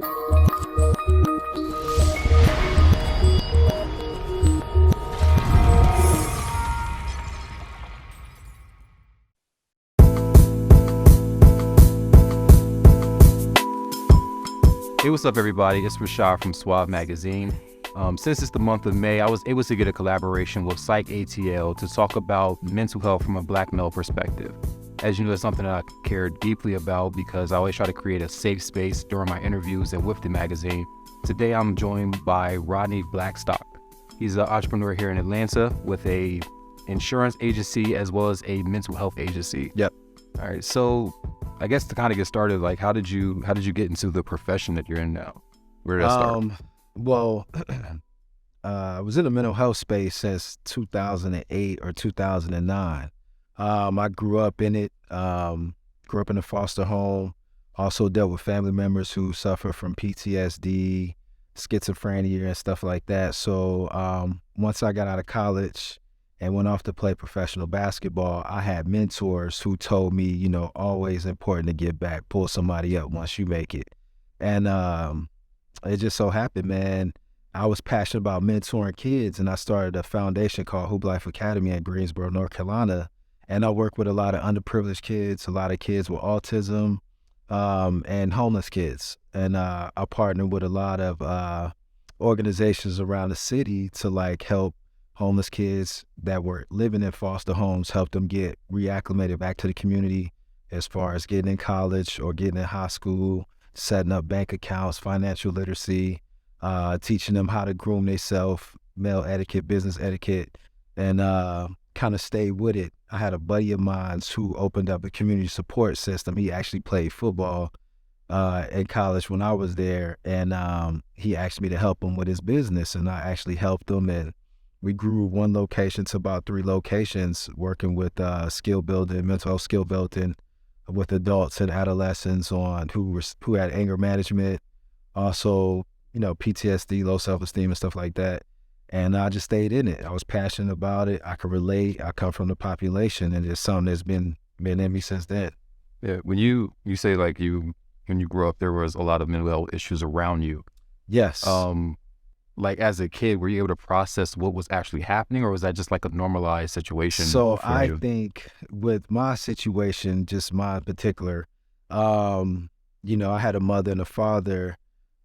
Hey, what's up, everybody? It's Rashod from Suave Magazine. Since it's the month of May, I was able to get a collaboration with Psych ATL to talk about mental health from a Black male perspective. As you know, it's something that I care deeply about because I always try to create a safe space during my interviews and with the magazine. Today, I'm joined by Rodney Blackstock. He's an entrepreneur here in Atlanta with a insurance agency as well as a mental health agency. Yep. All right, so I guess to kind of get started, like, how did you get into the profession that you're in now? Where did that start? Well, I was in the mental health space since 2008 or 2009. I grew up in it, grew up in a foster home, also dealt with family members who suffer from PTSD, schizophrenia, and stuff like that. So once I got out of college and went off to play professional basketball, I had mentors who told me, you know, always important to give back, pull somebody up once you make it. And it just so happened, man, I was passionate about mentoring kids, and I started a foundation called Hoop Life Academy in Greensboro, North Carolina. And I work with a lot of underprivileged kids, a lot of kids with autism, and homeless kids. And I partner with a lot of organizations around the city to like help homeless kids that were living in foster homes, help them get reacclimated back to the community as far as getting in college or getting in high school, setting up bank accounts, financial literacy, teaching them how to groom themselves, male etiquette, business etiquette, and kind of stay with it. I had a buddy of mine who opened up a community support system. He actually played football in college when I was there, and he asked me to help him with his business, and I actually helped him, and we grew one location to about 3 locations, working with skill building, mental health skill building with adults and adolescents on who had anger management, also, you know, PTSD, low self-esteem and stuff like that. And I just stayed in it. I was passionate about it. I could relate. I come from the population, and it's something that's been in me since then. Yeah, when you say like when you grew up, there was a lot of mental health issues around you. Yes. Like as a kid, were you able to process what was actually happening, or was that just like a normalized situation? So for I you? think with my situation, just my particular, you know, I had a mother and a father.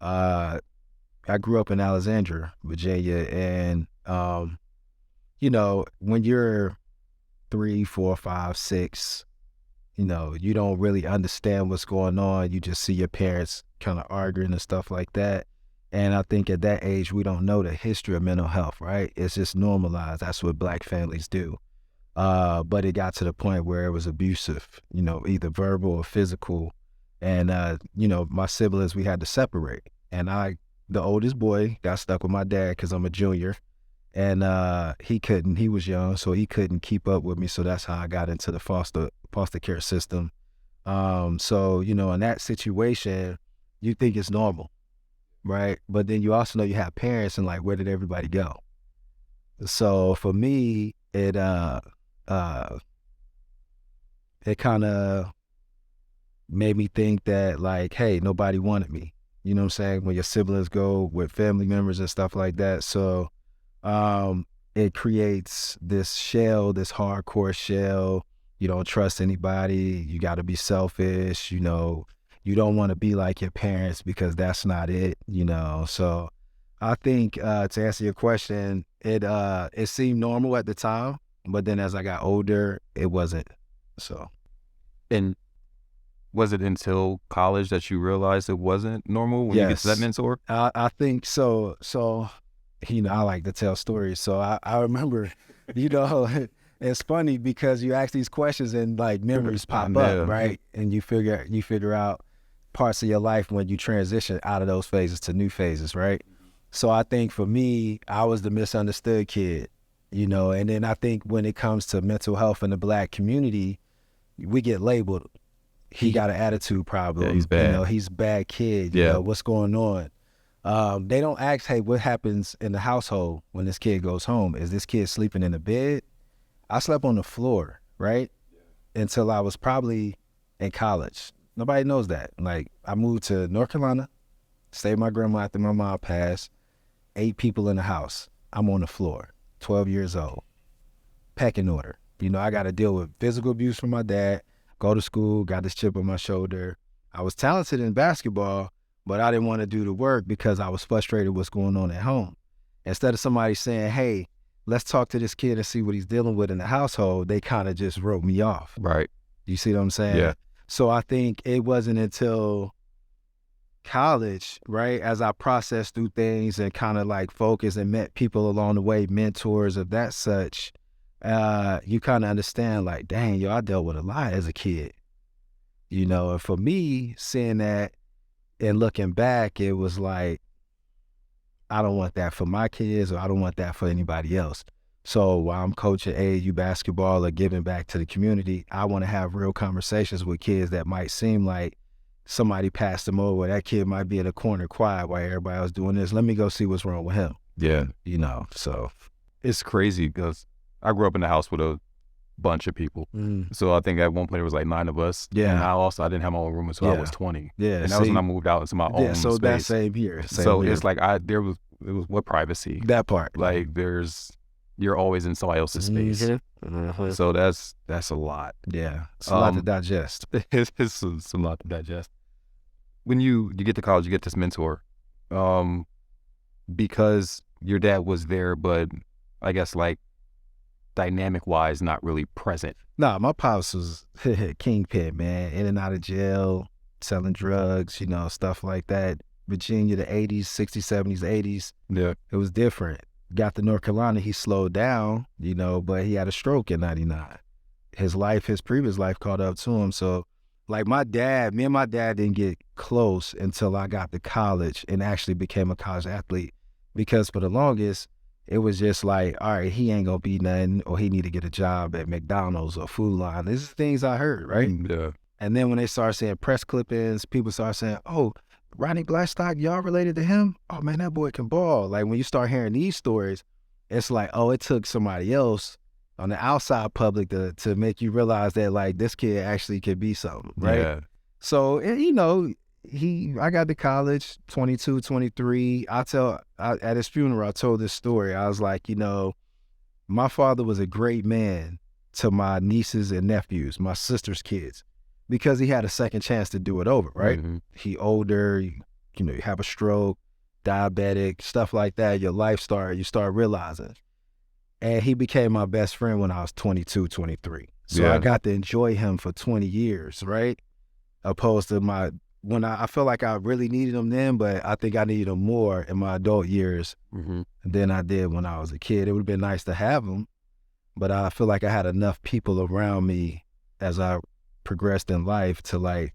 I grew up in Alexandria, Virginia, and you know, when you're 3, 4, 5, 6, you know, you don't really understand what's going on. You just see your parents kind of arguing and stuff like that. And I think at that age, we don't know the history of mental health, right? It's just normalized. That's what Black families do. But it got to the point where it was abusive, you know, either verbal or physical. And, you know, my siblings, we had to separate. And the oldest boy, got stuck with my dad because I'm a junior. And he was young, so he couldn't keep up with me. So that's how I got into the foster care system. So, you know, in that situation, you think it's normal. Right. But then you also know you have parents, and like, where did everybody go? So for me, it kind of made me think that like, hey, nobody wanted me. You know what I'm saying? When your siblings go with family members and stuff like that. So it creates this shell, this hardcore shell. You don't trust anybody. You got to be selfish, you know. You don't want to be like your parents because that's not it, you know. So I think to answer your question, it seemed normal at the time, but then as I got older, it wasn't. So. And was it until college that you realized it wasn't normal when you get to that mentor? I think so. So, you know, I like to tell stories. So I remember, you know, it's funny because you ask these questions and like memories pop up, right? And you figure out parts of your life when you transition out of those phases to new phases, right? So I think for me, I was the misunderstood kid, you know, and then I think when it comes to mental health in the Black community, we get labeled. He got an attitude problem. Yeah, he's bad. You know, he's a bad kid. You know, what's going on? They don't ask, hey, what happens in the household when this kid goes home? Is this kid sleeping in the bed? I slept on the floor, right? Until I was probably in college. Nobody knows that. Like, I moved to North Carolina, Stayed with my grandma after my mom passed. 8 people in the house. I'm on the floor, 12 years old. Pecking order. You know, I got to deal with physical abuse from my dad, go to school, got this chip on my shoulder. I was talented in basketball, but I didn't want to do the work because I was frustrated with what's going on at home. Instead of somebody saying, hey, let's talk to this kid and see what he's dealing with in the household, they kind of just wrote me off. Right. You see what I'm saying? Yeah. So I think it wasn't until college, right, as I processed through things and kind of like focused and met people along the way, mentors of that such, you kind of understand like, dang, yo, I dealt with a lot as a kid. You know, and for me, seeing that and looking back, it was like, I don't want that for my kids, or I don't want that for anybody else. So while I'm coaching AAU basketball or giving back to the community, I want to have real conversations with kids that might seem like somebody passed them over. That kid might be in a corner quiet while everybody else doing this. Let me go see what's wrong with him. Yeah. You know, so. It's crazy because I grew up in a house with a bunch of people. So I think at one point there was like 9 of us. Yeah. And I didn't have my own room until I was 20. Yeah. And that was when I moved out into my own so space. that same year. It's like it was what privacy. That part. Like you're always in somebody else's space. So that's a lot. Yeah. It's a lot to digest. It's a lot to digest. When you get to college, you get this mentor. Because your dad was there, but I guess like dynamic wise not really present. Nah, my pops was kingpin, man, in and out of jail, selling drugs, you know, stuff like that. Virginia, the 80s, 60s, 70s, 80s. Yeah. It was different. Got to North Carolina, he slowed down, you know, but he had a stroke in 99. His previous life caught up to him. So like me and my dad didn't get close until I got to college and actually became a college athlete, because for the longest, it was just like, all right, he ain't gonna be nothing, or he need to get a job at McDonald's or Food Line. These are things I heard, right? Yeah. And then when they started saying press clippings, people started saying, oh, Rodney Blackstock, y'all related to him? Oh man, that boy can ball. Like when you start hearing these stories, it's like, oh, it took somebody else on the outside public to make you realize that like this kid actually could be something, right? Yeah. So, you know, I got to college, 22, 23. At his funeral, I told this story. I was like, you know, my father was a great man to my nieces and nephews, my sister's kids, because he had a second chance to do it over, right? Mm-hmm. He older, you know, you have a stroke, diabetic, stuff like that. Your life you start realizing. And he became my best friend when I was 22, 23. So I got to enjoy him for 20 years, right? Opposed to when I felt like I really needed him then, but I think I needed him more in my adult years than I did when I was a kid. It would have been nice to have him, but I feel like I had enough people around me as I progressed in life to like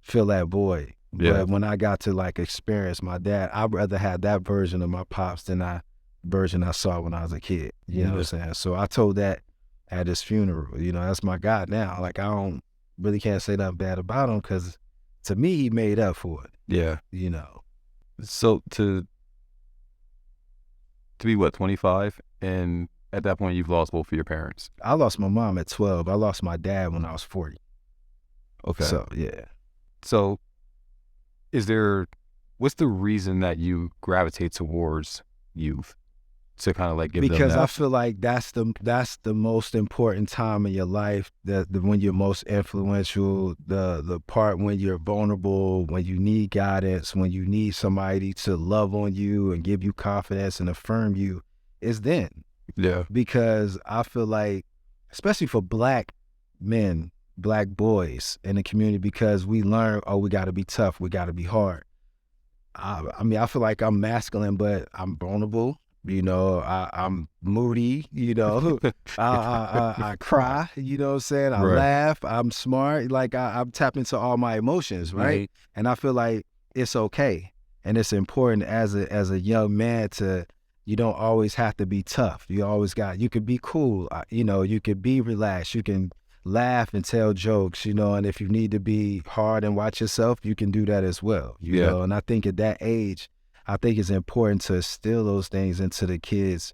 fill that void. Yeah. But when I got to like experience my dad, I'd rather have that version of my pops than version I saw when I was a kid. You know what I'm saying? So I told that at his funeral. You know, that's my guy now. Like I can't say nothing bad about him, because to me, he made up for it. Yeah. You know. So to be what, 25? And at that point, you've lost both of your parents. I lost my mom at 12. I lost my dad when I was 40. Okay. So, yeah. So what's the reason that you gravitate towards youth to kind of like give them that? Because I feel like that's the most important time in your life, when you're most influential, the part when you're vulnerable, when you need guidance, when you need somebody to love on you and give you confidence and affirm you, is then. Yeah. Because I feel like, especially for Black men, Black boys in the community, because we learn, we got to be tough, we got to be hard. I mean, I feel like I'm masculine, but I'm vulnerable. You know, I'm moody, you know, I cry, you know what I'm saying? I laugh, I'm smart, like I'm tapped into all my emotions, right? And I feel like it's okay. And it's important as a young man you don't always have to be tough. You could be cool, you know, you could be relaxed, you can laugh and tell jokes, you know, and if you need to be hard and watch yourself, you can do that as well, you know? And I think at that age, I think it's important to instill those things into the kids,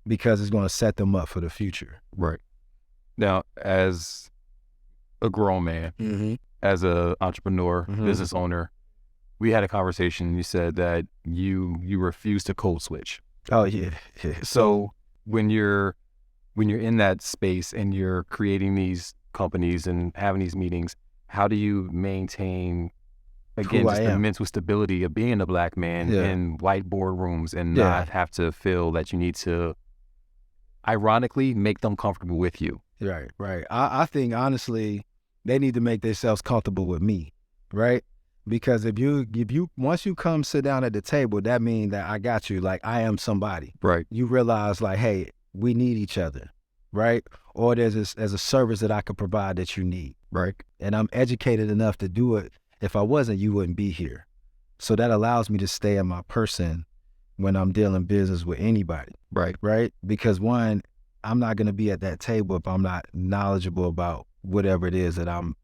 because it's going to set them up for the future. Right. Now, as a grown man, as an entrepreneur, business owner, we had a conversation. You said that you refuse to code switch. Oh yeah, yeah. So when you're in that space and you're creating these companies and having these meetings, how do you maintain, again, Who I just the am. mental stability of being a Black man Yeah. in white boardrooms and Yeah. not have to feel that you need to, ironically, make them comfortable with you? Right, right. I think honestly, they need to make themselves comfortable with me, right? Because if you once you come sit down at the table, that means that I got you. Like I am somebody. Right. You realize like, hey, we need each other, right? Or there's a service that I could provide that you need, Right. and I'm educated enough to do it. If I wasn't, you wouldn't be here. So that allows me to stay in my person when I'm dealing business with anybody. Right. Right? Because one, I'm not going to be at that table if I'm not knowledgeable about whatever it is that I'm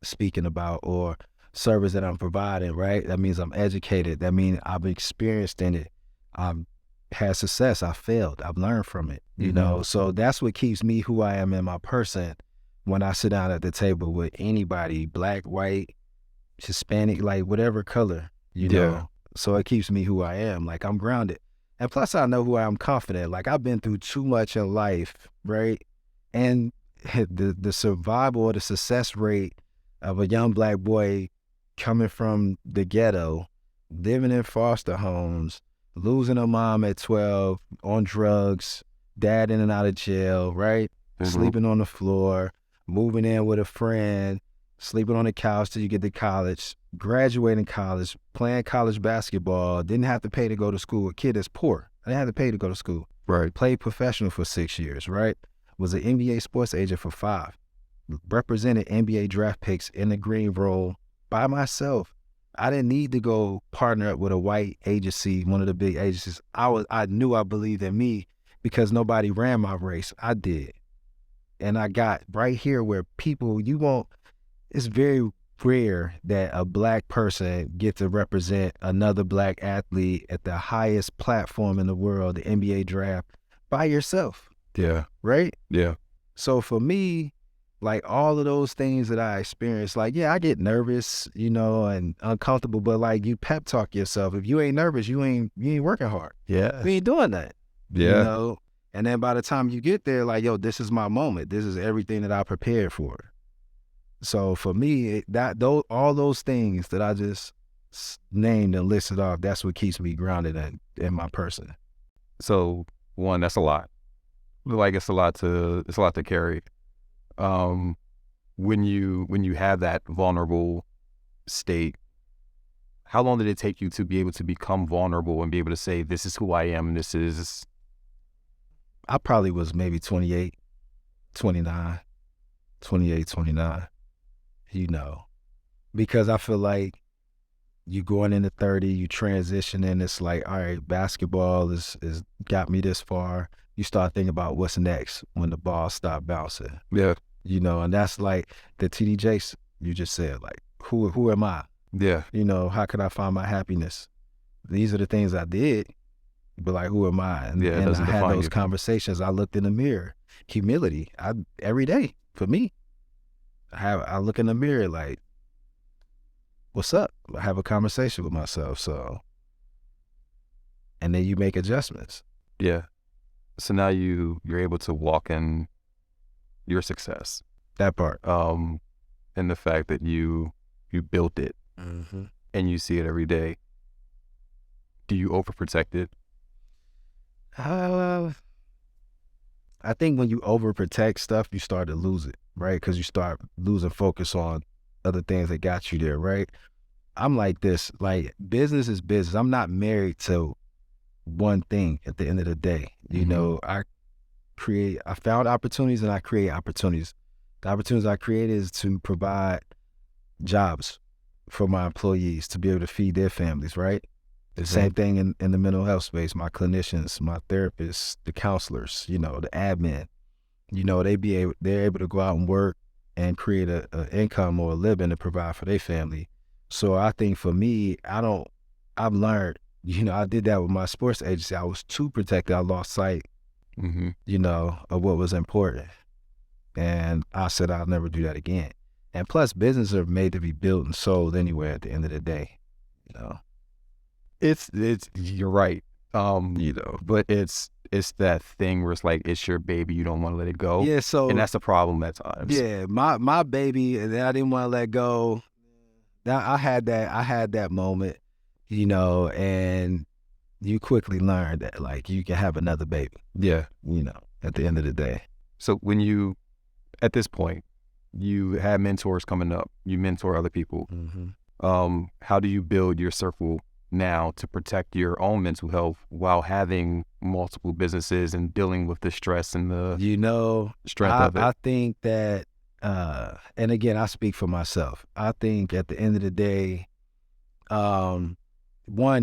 speaking about or service that I'm providing, right? That means I'm educated. That means I've experienced in it. I've had success. I failed. I've learned from it, you know? So that's what keeps me who I am in my person when I sit down at the table with anybody, Black, white, Hispanic, like whatever color, you know? So it keeps me who I am. Like I'm grounded. And plus I know who I am, confident. Like I've been through too much in life, right? And the survival or the success rate of a young Black boy coming from the ghetto, living in foster homes, losing a mom at 12, on drugs, dad in and out of jail, right? Sleeping on the floor, moving in with a friend, sleeping on the couch till you get to college, graduating college, playing college basketball, didn't have to pay to go to school. A kid that's poor, I didn't have to pay to go to school. Right. Played professional for 6 years, right? Was an NBA sports agent for 5. Represented NBA draft picks in the green roll by myself. I didn't need to go partner up with a white agency, one of the big agencies. I knew I believed in me because nobody ran my race. I did. And I got right here where people, it's very rare that a Black person gets to represent another Black athlete at the highest platform in the world, the NBA draft, by yourself. Yeah. Right? Yeah. So for me, like all of those things that I experienced, like, yeah, I get nervous, you know, and uncomfortable, but like you pep talk yourself. If you ain't nervous, you ain't working hard. Yeah. You ain't doing that. Yeah. You know? And then by the time you get there, like, yo, this is my moment. This is everything that I prepared for. So for me, all those things that I just named and listed off, that's what keeps me grounded in my person. So one, that's a lot. Like it's a lot to carry. When you have that vulnerable state, how long did it take you to be able to become vulnerable and be able to say, this is who I am, and this is... I probably was maybe 28, 29, you know, because I feel like you going into 30, you transition, and it's like, all right, basketball is got me this far. You start thinking about what's next when the ball stop bouncing. Yeah. You know, and that's like the TDJ you just said, like, who am I? Yeah. You know, how can I find my happiness? These are the things I did, but like, who am I? And, Yeah, it and doesn't I had define those you. conversations. I looked in the mirror. Humility. Every day for me. I look in the mirror like, what's up? I have a conversation with myself. So, and then you make adjustments. Yeah. So now you're able to walk in your success. That part. And the fact that you built it and you see it every day. Do you overprotect it? I think when you overprotect stuff, you start to lose it, right? Because you start losing focus on other things that got you there, right? I'm like this, like business is business. I'm not married to one thing at the end of the day. You know, I found opportunities and I create opportunities. The opportunities I create is to provide jobs for my employees to be able to feed their families, right? The same thing in the mental health space, my clinicians, my therapists, the counselors, you know, the admin, you know, they're able to go out and work and create a income or a living to provide for their family. So I think for me, I've learned, you know, I did that with my sports agency. I was too protected. I lost sight, you know, of what was important. And I said, I'll never do that again. And plus businesses are made to be built and sold anyway at the end of the day. You know, It's you're right. But it's that thing where it's like it's your baby, you don't want to let it go. Yeah, so and that's the problem at times. yeah, my baby, and then I didn't want to let go. I had that moment, and you quickly learn that like you can have another baby. Yeah. At the end of the day. So when you, at this point, you have mentors coming up, you mentor other people. Mm-hmm. How do you build your circle now to protect your own mental health while having multiple businesses and dealing with the stress and the strength of it? I think that, and again, I speak for myself. I think at the end of the day, one,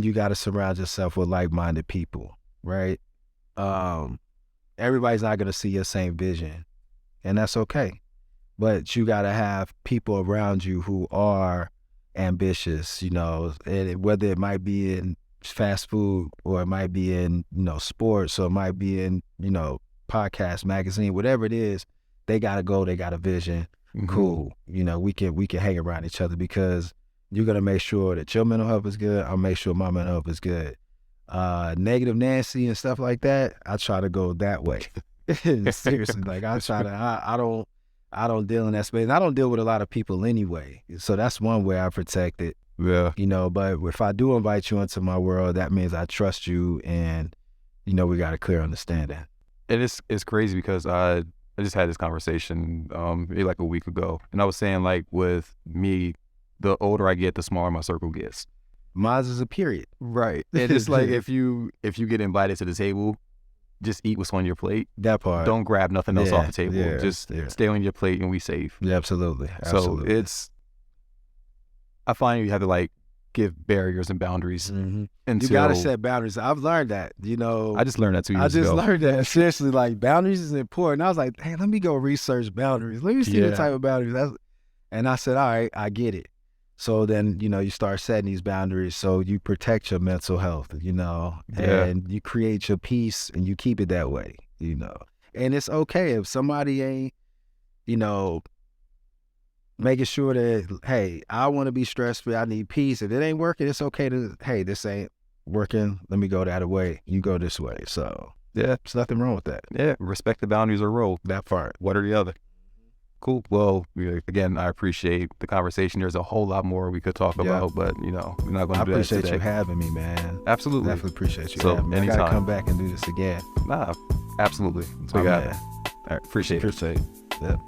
you got to surround yourself with like-minded people, right? Everybody's not going to see your same vision, and that's okay. But you got to have people around you who are ambitious, and whether it might be in fast food or it might be in, sports, or it might be in, podcast, magazine, whatever it is, they got to go, they got a vision. Mm-hmm. Cool. We can hang around each other because you're going to make sure that your mental health is good. I'll make sure my mental health is good. Negative Nancy and stuff like that, I try to go that way. Seriously, like I try to, I don't deal in that space. And I don't deal with a lot of people anyway. So that's one way I protect it. Yeah. But if I do invite you into my world, that means I trust you, and, we got a clear understanding. And it's crazy because I just had this conversation maybe like a week ago, and I was saying like with me, the older I get, the smaller my circle gets. Mine is a period. Right. And it's like if you get invited to the table, just eat what's on your plate. That part. Don't grab nothing else off the table. Just stay on your plate and we safe. Yeah, absolutely. So I find you have to like give barriers and boundaries. Mm-hmm. Until, you got to set boundaries. I've learned that, I just learned that 2 years ago. I just learned that. Seriously, like boundaries is important. I was like, hey, let me go research boundaries. Let me see the type of boundaries. And I said, all right, I get it. So then, you start setting these boundaries so you protect your mental health, and you create your peace and you keep it that way, And it's okay if somebody ain't, making sure that, hey, I want to be stress-free, I need peace. If it ain't working, it's okay to, hey, this ain't working, let me go that way, you go this way. So, there's nothing wrong with that. Yeah, respect the boundaries or role. That part. One or the other. Cool. Well, again, I appreciate the conversation. There's a whole lot more we could talk about, but we're not going to do that today. I appreciate you having me, man. Absolutely. Definitely appreciate you having me. Anytime. I gotta come back and do this again. Nah, absolutely. So we got it. All right, appreciate it. Yep.